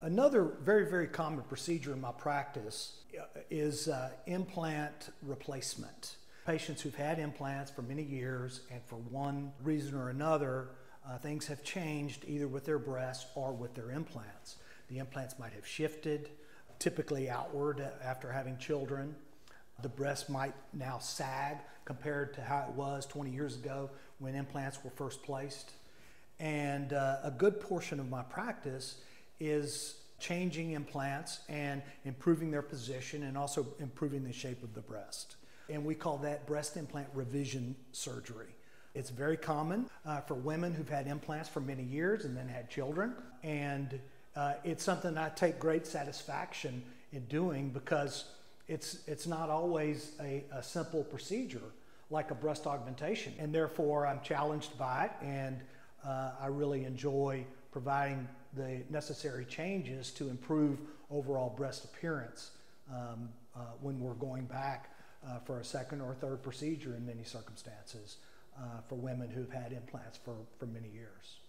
Another very common procedure in my practice is implant replacement. Patients who've had implants for many years and for one reason or another, things have changed either with their breast or with their implants. The implants might have shifted, typically outward after having children. The breast might now sag compared to how it was 20 years ago when implants were first placed. And a good portion of my practice is changing implants and improving their position and also improving the shape of the breast. And we call that breast implant revision surgery. It's very common for women who've had implants for many years and then had children. And it's something I take great satisfaction in doing because it's not always a simple procedure like a breast augmentation. And therefore I'm challenged by it, and I really enjoy providing the necessary changes to improve overall breast appearance when we're going back for a second or third procedure in many circumstances for women who've had implants for many years.